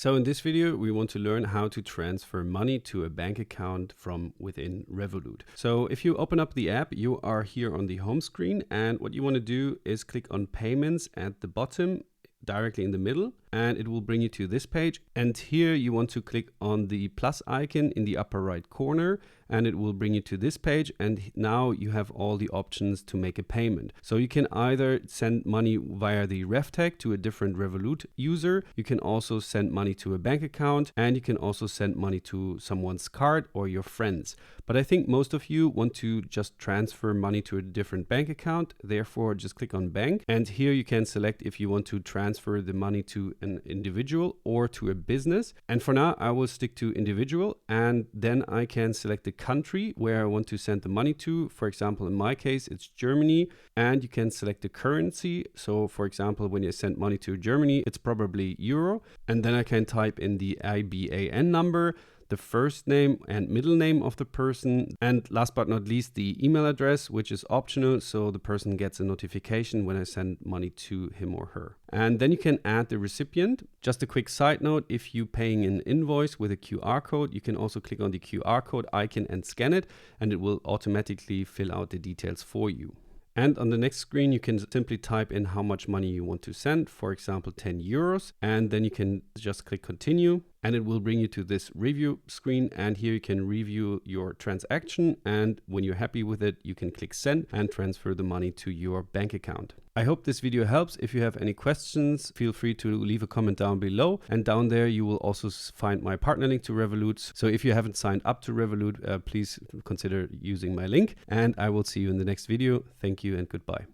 So in this video, we want to learn how to transfer money to a bank account from within Revolut. So if you open up the app, you are here on the home screen, and what you want to do is click on payments at the bottom, directly in the middle, and it will bring you to this page. And here you want to click on the plus icon in the upper right corner, and it will bring you to this page. And now you have all the options to make a payment. So you can either send money via the RevTag to a different Revolut user. You can also send money to a bank account, and you can also send money to someone's card or your friends. But I think most of you want to just transfer money to a different bank account. Therefore, just click on bank. And here you can select if you want to transfer the money to an individual or to a business. And for now, I will stick to individual, and then I can select the country where I want to send the money to. For example, in my case, it's Germany, and you can select the currency. So for example, when you send money to Germany, it's probably euro. And then I can type in the IBAN number, the first name and middle name of the person, and last but not least, the email address, which is optional, so the person gets a notification when I send money to him or her. And then you can add the recipient. Just a quick side note, if you're paying an invoice with a QR code, you can also click on the QR code icon and scan it, and it will automatically fill out the details for you. And on the next screen, you can simply type in how much money you want to send, for example, 10 euros. And then you can just click continue, and it will bring you to this review screen. And here you can review your transaction. And when you're happy with it, you can click send and transfer the money to your bank account. I hope this video helps. If you have any questions, feel free to leave a comment down below. And down there, you will also find my partner link to Revolut. So if you haven't signed up to Revolut, please consider using my link. And I will see you in the next video. Thank you and goodbye.